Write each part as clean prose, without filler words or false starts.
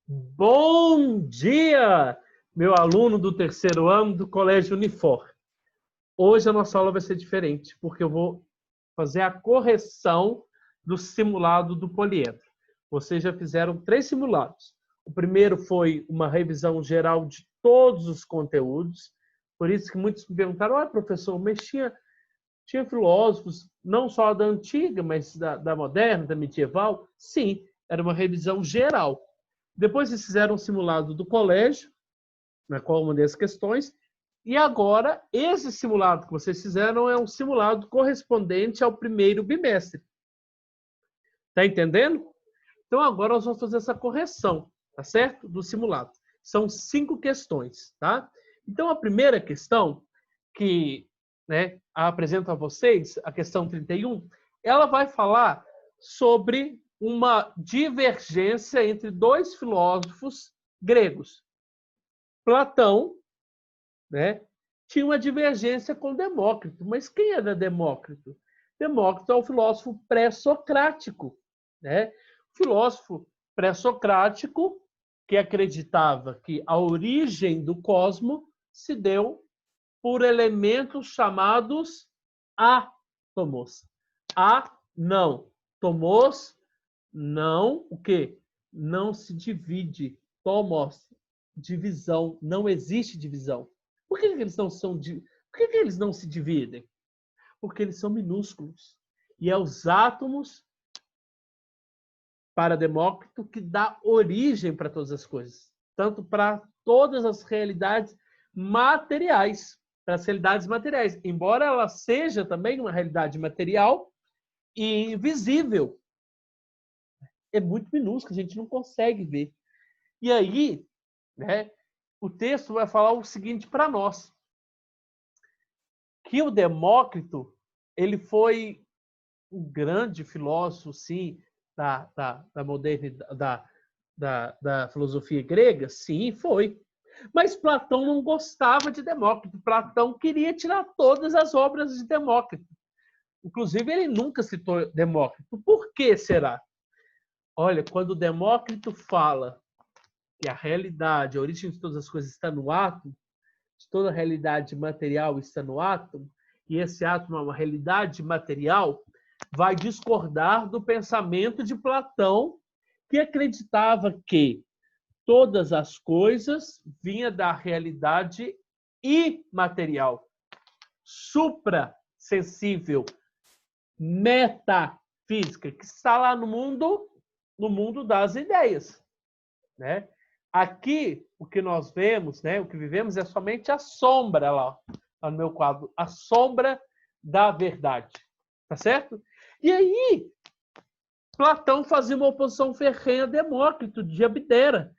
Bom dia, meu aluno do terceiro ano do Colégio Unifor. Hoje a nossa aula vai ser diferente, porque eu vou fazer a correção do simulado do poliedro. Vocês já fizeram 3 simulados. O primeiro foi uma revisão geral de todos os conteúdos. Por isso que muitos me perguntaram, professor, mas tinha filósofos, não só da antiga, mas da moderna, da medieval? Sim, era uma revisão geral. Depois eles fizeram um simulado do colégio, na qual uma das questões, e agora esse simulado que vocês fizeram é um simulado correspondente ao primeiro bimestre. Tá entendendo? Então agora nós vamos fazer essa correção, tá certo? Do simulado. São 5 questões, tá? Então a primeira questão que, apresento a vocês, a questão 31, ela vai falar sobre uma divergência entre 2 filósofos gregos. Platão, tinha uma divergência com Demócrito. Mas quem era Demócrito? Demócrito é o filósofo pré-socrático. O filósofo pré-socrático que acreditava que a origem do cosmos se deu por elementos chamados átomos. Não. Tomos, não, o quê? Não se divide. Tomos, divisão. Não existe divisão. Por que eles não são Por que eles não se dividem? Porque eles são minúsculos. E é os átomos, para Demócrito, que dá origem para todas as coisas. Tanto para todas as realidades materiais. Para as realidades materiais. Embora ela seja também uma realidade material e invisível. É muito minúsculo, a gente não consegue ver. E aí, o texto vai falar o seguinte para nós. Que o Demócrito, ele foi um grande filósofo, sim, da modernidade, da filosofia grega? Sim, foi. Mas Platão não gostava de Demócrito. Platão queria tirar todas as obras de Demócrito. Inclusive, ele nunca citou Demócrito. Por que será? Olha, quando Demócrito fala que a realidade, a origem de todas as coisas está no átomo, de toda a realidade material está no átomo, e esse átomo é uma realidade material, vai discordar do pensamento de Platão, que acreditava que todas as coisas vinham da realidade imaterial, suprassensível, metafísica, que está lá no mundo das ideias. Aqui, o que nós vemos, o que vivemos é somente a sombra, lá no meu quadro, a sombra da verdade. Tá certo? E aí, Platão fazia uma oposição ferrenha a Demócrito, de Abdera.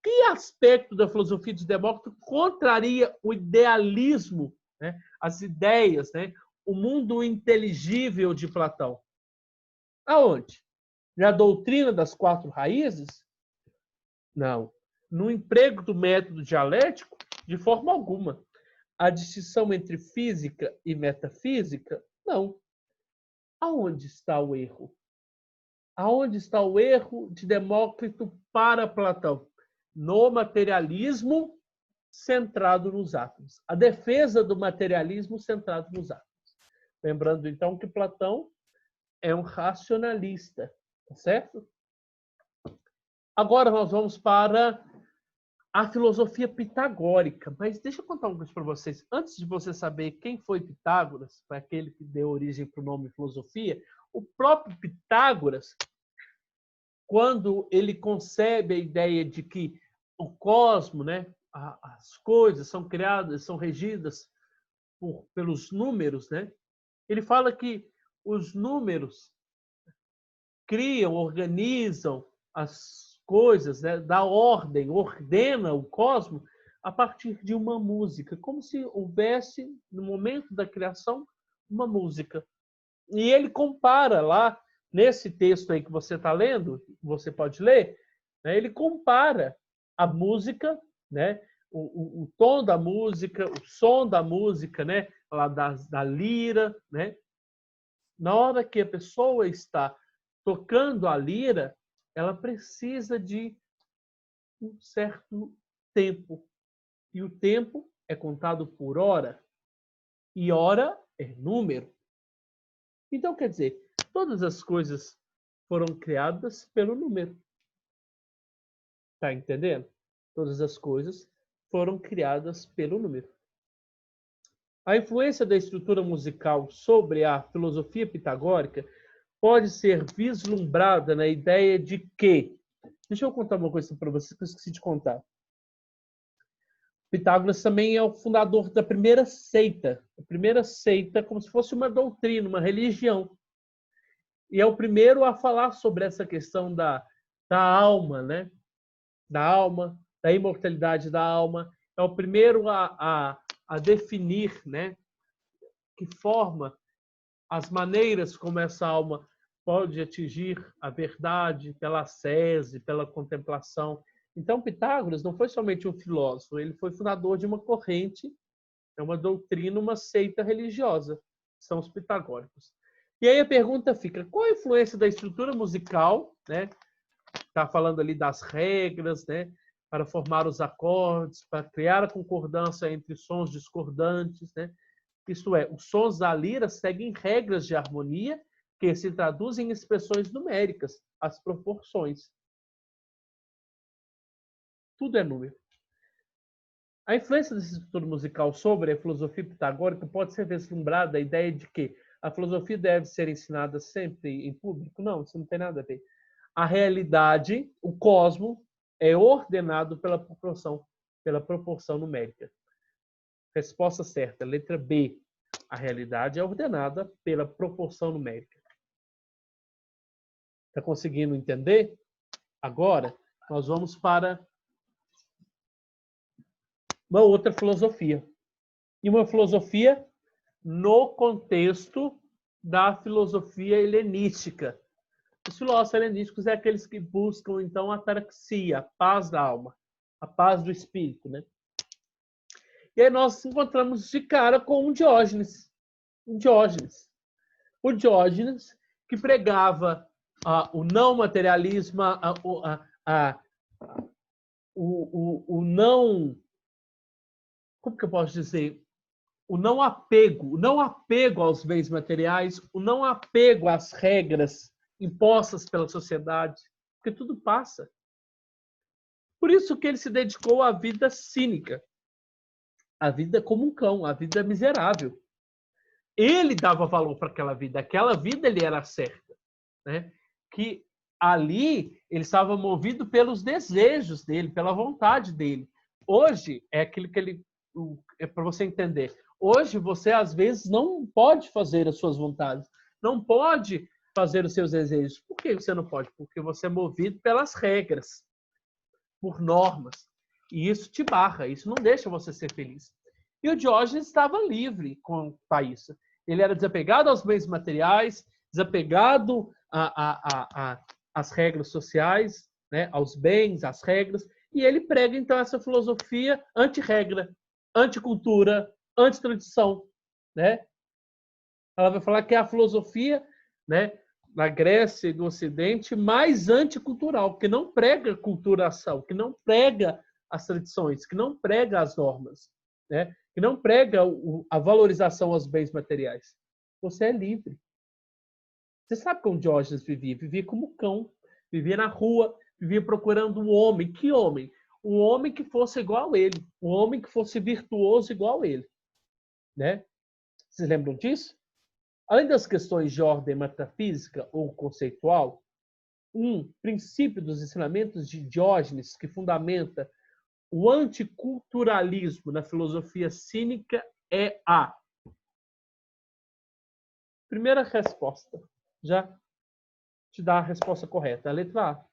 Que aspecto da filosofia de Demócrito contraria o idealismo, as ideias, o mundo inteligível de Platão? Aonde? Na doutrina das 4 raízes? Não. No emprego do método dialético, de forma alguma. A distinção entre física e metafísica? Não. Aonde está o erro? Aonde está o erro de Demócrito para Platão? No materialismo centrado nos átomos. A defesa do materialismo centrado nos átomos. Lembrando, então, que Platão é um racionalista, tá certo? Agora nós vamos para a filosofia pitagórica. Mas deixa eu contar uma coisa para vocês. Antes de você saber quem foi Pitágoras, foi aquele que deu origem para o nome filosofia, o próprio Pitágoras, quando ele concebe a ideia de que o cosmos, as coisas são criadas, são regidas pelos números, ele fala que os números criam, organizam as coisas, dá ordem, ordena o cosmos a partir de uma música, como se houvesse, no momento da criação, uma música. E ele compara lá, nesse texto aí que você está lendo, você pode ler, ele compara a música, o tom da música, o som da música, lá da lira. Na hora que a pessoa está tocando a lira, ela precisa de um certo tempo. E o tempo é contado por hora. E hora é número. Então, quer dizer, todas as coisas foram criadas pelo número. Tá entendendo? Todas as coisas foram criadas pelo número. A influência da estrutura musical sobre a filosofia pitagórica pode ser vislumbrada na ideia de que... Deixa eu contar uma coisa para vocês que eu esqueci de contar. Pitágoras também é o fundador da primeira seita. A primeira seita como se fosse uma doutrina, uma religião. E é o primeiro a falar sobre essa questão da alma, né? Da alma, da imortalidade da alma. É o primeiro a definir, né? Que forma, as maneiras como essa alma pode atingir a verdade pela ascese, pela contemplação. Então, Pitágoras não foi somente um filósofo, ele foi fundador de uma corrente, uma doutrina, uma seita religiosa. São os pitagóricos. E aí a pergunta fica, qual a influência da estrutura musical, né? Está falando ali das regras, né? Para formar os acordes, para criar a concordância entre sons discordantes, né? Isto é, os sons da lira seguem regras de harmonia que se traduzem em expressões numéricas, as proporções. Tudo é número. A influência desse estrutura musical sobre a filosofia pitagórica pode ser vislumbrada a ideia de que a filosofia deve ser ensinada sempre em público? Não, isso não tem nada a ver. A realidade, o cosmo, é ordenado pela proporção numérica. Resposta certa, letra B. A realidade é ordenada pela proporção numérica. Está conseguindo entender? Agora, nós vamos para uma outra filosofia. E uma filosofia no contexto da filosofia helenística. Os filósofos helenísticos são aqueles que buscam, então, a ataraxia, a paz da alma, a paz do espírito, né? E aí nós nos encontramos de cara com um Diógenes. O Diógenes que pregava o não materialismo, o não... Como que eu posso dizer? O não apego aos bens materiais, o não apego às regras impostas pela sociedade, porque tudo passa. Por isso que ele se dedicou à vida cínica, à vida como um cão, à vida miserável. Ele dava valor para aquela vida ele era certa, né? Que ali ele estava movido pelos desejos dele, pela vontade dele. Hoje é aquilo que ele... É para você entender. Hoje você às vezes não pode fazer as suas vontades, não pode fazer os seus desejos. Por que você não pode? Porque você é movido pelas regras, por normas. E isso te barra, isso não deixa você ser feliz. E o Diógenes estava livre com isso. Ele era desapegado aos bens materiais, desapegado às regras sociais, né, aos bens, às regras, e ele prega, então, essa filosofia anti-regra, anticultura, anti-tradição. Né? Ela vai falar que é a filosofia, né, na Grécia e no Ocidente mais anticultural, que não prega culturação, que não prega as tradições, que não prega as normas, né? Que não prega a valorização aos bens materiais. Você é livre. Você sabe como Diógenes vivia? Vivia como cão, vivia na rua, vivia procurando um homem. Que homem? Um homem que fosse igual a ele, um homem que fosse virtuoso igual a ele. Né? Vocês lembram disso? Além das questões de ordem metafísica ou conceitual, um princípio dos ensinamentos de Diógenes que fundamenta o anticulturalismo na filosofia cínica é a... Primeira resposta. Já te dá a resposta correta. A letra A.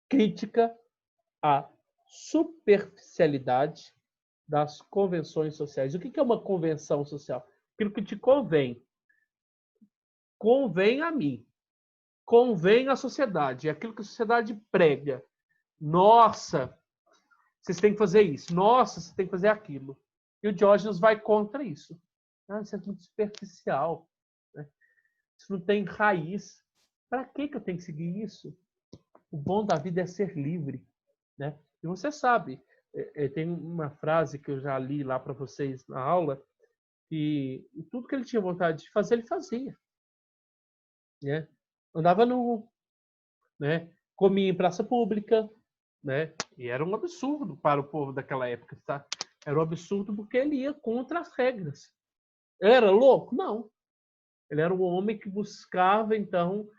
Crítica à superficialidade das convenções sociais. O que é uma convenção social? Aquilo que te convém. Convém a mim. Convém à sociedade. É aquilo que a sociedade prega. Nossa, vocês têm que fazer isso. Nossa, você tem que fazer aquilo. E o Diógenes vai contra isso. Isso é muito superficial. Né? Isso não tem raiz. Para que eu tenho que seguir isso? O bom da vida é ser livre. né? E você sabe, tem uma frase que eu já li lá para vocês na aula, que tudo que ele tinha vontade de fazer, ele fazia, né? Andava nu, né? Comia em praça pública, né? E era um absurdo para o povo daquela época, tá? Era um absurdo porque ele ia contra as regras. Era louco? Não. Ele era um homem que buscava, então,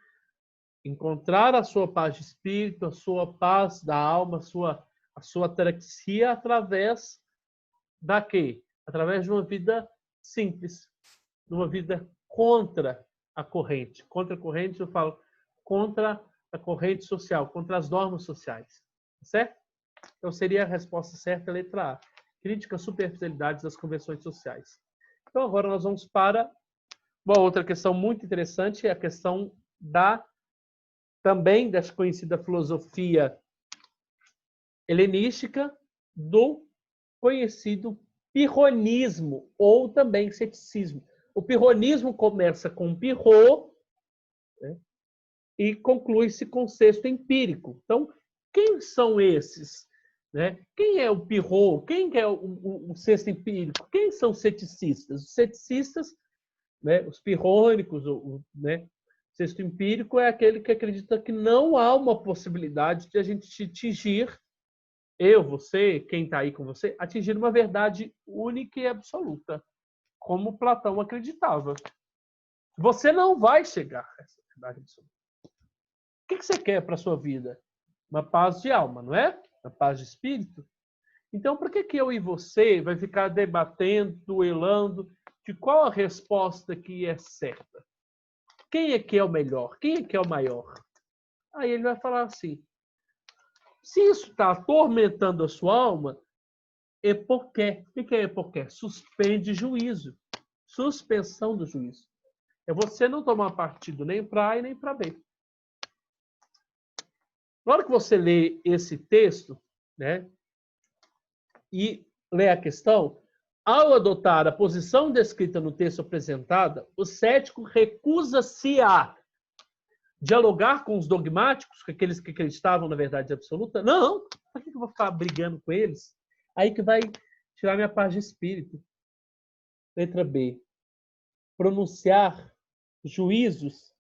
encontrar a sua paz de espírito, a sua paz da alma, a sua ataraxia através da quê? Através de uma vida simples, de uma vida contra a corrente. Contra a corrente, eu falo contra a corrente social, contra as normas sociais. Certo? Então, seria a resposta certa, a letra A. Crítica às superficialidades das convenções sociais. Então, agora nós vamos para uma outra questão muito interessante, é a questão também da conhecida filosofia helenística, do conhecido pirronismo, ou também ceticismo. O pirronismo começa com Pirro, né, e conclui-se com sexto empírico. Então, quem são esses? Né? Quem é o Pirro? Quem é o sexto empírico? Quem são os ceticistas? Os ceticistas, né, os pirrônicos, né, sexto empírico é aquele que acredita que não há uma possibilidade de a gente atingir, eu, você, quem está aí com você, atingir uma verdade única e absoluta, como Platão acreditava. Você não vai chegar a essa verdade absoluta. O que você quer para a sua vida? Uma paz de alma, não é? Uma paz de espírito? Então, por que eu e você vai ficar debatendo, duelando de qual a resposta que é certa? Quem é que é o melhor? Quem é que é o maior? Aí ele vai falar assim, se isso está atormentando a sua alma, epoqué. O que é epoqué? Suspende juízo. Suspensão do juízo. É você não tomar partido nem para A e nem para B. Na hora que você lê esse texto, né, e lê a questão, ao adotar a posição descrita no texto apresentada, o cético recusa-se a dialogar com os dogmáticos, com aqueles que acreditavam na verdade absoluta. Não, por que eu vou ficar brigando com eles? Aí que vai tirar minha paz de espírito. Letra B. Pronunciar juízos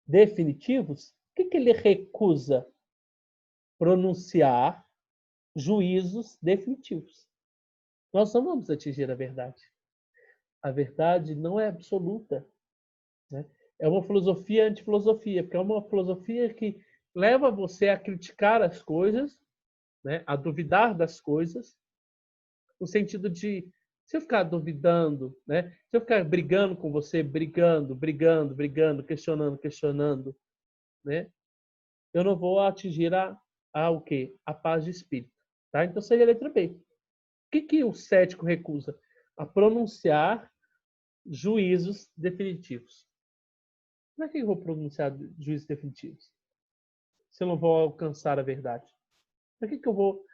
definitivos. O que ele recusa? Pronunciar juízos definitivos. Nós não vamos atingir a verdade. A verdade não é absoluta, né? É uma filosofia anti-filosofia, porque é uma filosofia que leva você a criticar as coisas, né? A duvidar das coisas, no sentido de, se eu ficar duvidando, né? Se eu ficar brigando com você, brigando, questionando, né? Eu não vou atingir o quê? A paz de espírito. Tá? Então seria a letra B. O que o cético recusa? A pronunciar juízos definitivos. Como é que eu vou pronunciar juízos definitivos se eu não vou alcançar a verdade? Para que eu vou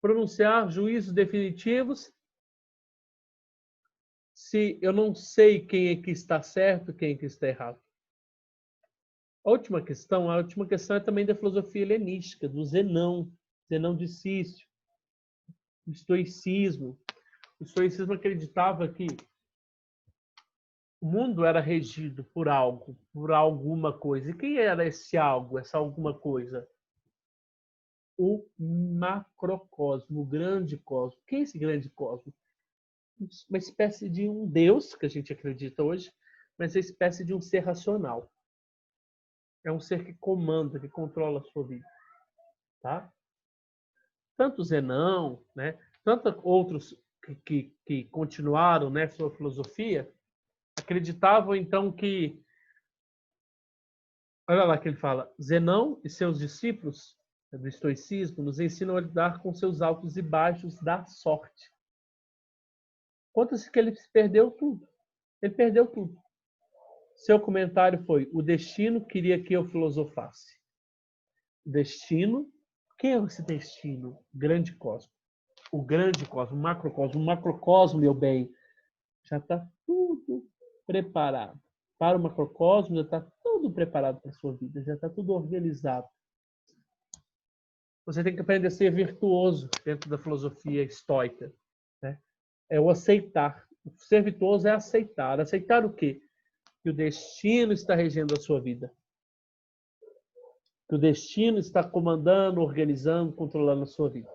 pronunciar juízos definitivos se eu não sei quem é que está certo e quem é que está errado? A última questão é também da filosofia helenística, do Zenão de Cício, do estoicismo. O estoicismo acreditava que o mundo era regido por algo, por alguma coisa. E quem era esse algo, essa alguma coisa? O macrocosmo, o grande cosmo. Quem é esse grande cosmo? Uma espécie de um Deus, que a gente acredita hoje, mas é uma espécie de um ser racional. É um ser que comanda, que controla a sua vida. Tá? Tanto Zenão, né? Tantos outros que continuaram, né, sua filosofia, acreditavam então que, olha lá que ele fala, Zenão e seus discípulos do estoicismo nos ensinam a lidar com seus altos e baixos da sorte. Conta-se que ele perdeu tudo. Ele perdeu tudo. Seu comentário foi: o destino queria que eu filosofasse. O destino? Quem é esse destino? Grande cosmo. O grande cosmo, o macrocosmo. O macrocosmo, meu bem, já está tudo preparado. Para o macrocosmo, já está tudo preparado para a sua vida. Já está tudo organizado. Você tem que aprender a ser virtuoso dentro da filosofia estoica, né? É o aceitar. Ser virtuoso é aceitar. Aceitar o quê? Que o destino está regendo a sua vida. Que o destino está comandando, organizando, controlando a sua vida.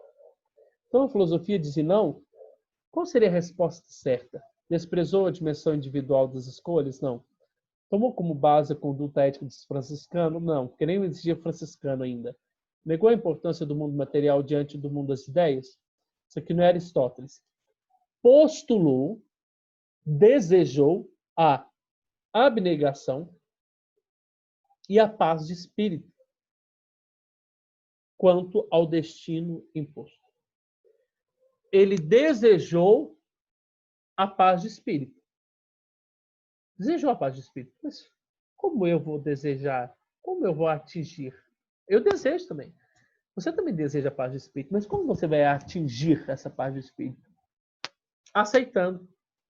Então a filosofia diz não. Qual seria a resposta certa? Desprezou a dimensão individual das escolhas? Não. Tomou como base a conduta ética dos franciscanos? Não, porque nem existia franciscano ainda. Negou a importância do mundo material diante do mundo das ideias? Isso aqui não é Aristóteles. Postulou, desejou a abnegação e a paz de espírito quanto ao destino imposto. Ele desejou a paz de espírito. Desejou a paz de espírito. Mas como eu vou desejar? Como eu vou atingir? Eu desejo também. Você também deseja a paz de espírito, mas como você vai atingir essa paz de espírito? Aceitando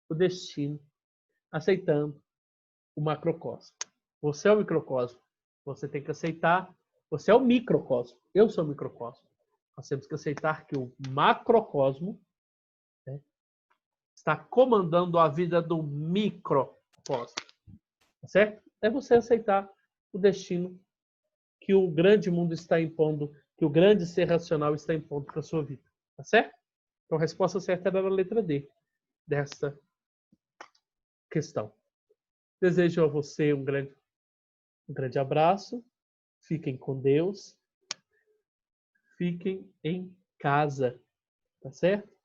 o destino, aceitando o macrocosmo. Você é o microcosmo. Você tem que aceitar. Você é o microcosmo. Eu sou o microcosmo. Nós temos que aceitar que o macrocosmo, né, está comandando a vida do microcosmo. Tá certo? É você aceitar o destino que o grande mundo está impondo, que o grande ser racional está impondo para a sua vida. Tá certo? Então a resposta certa era a letra D desta questão. Desejo a você um grande abraço. Fiquem com Deus. Fiquem em casa. Tá certo?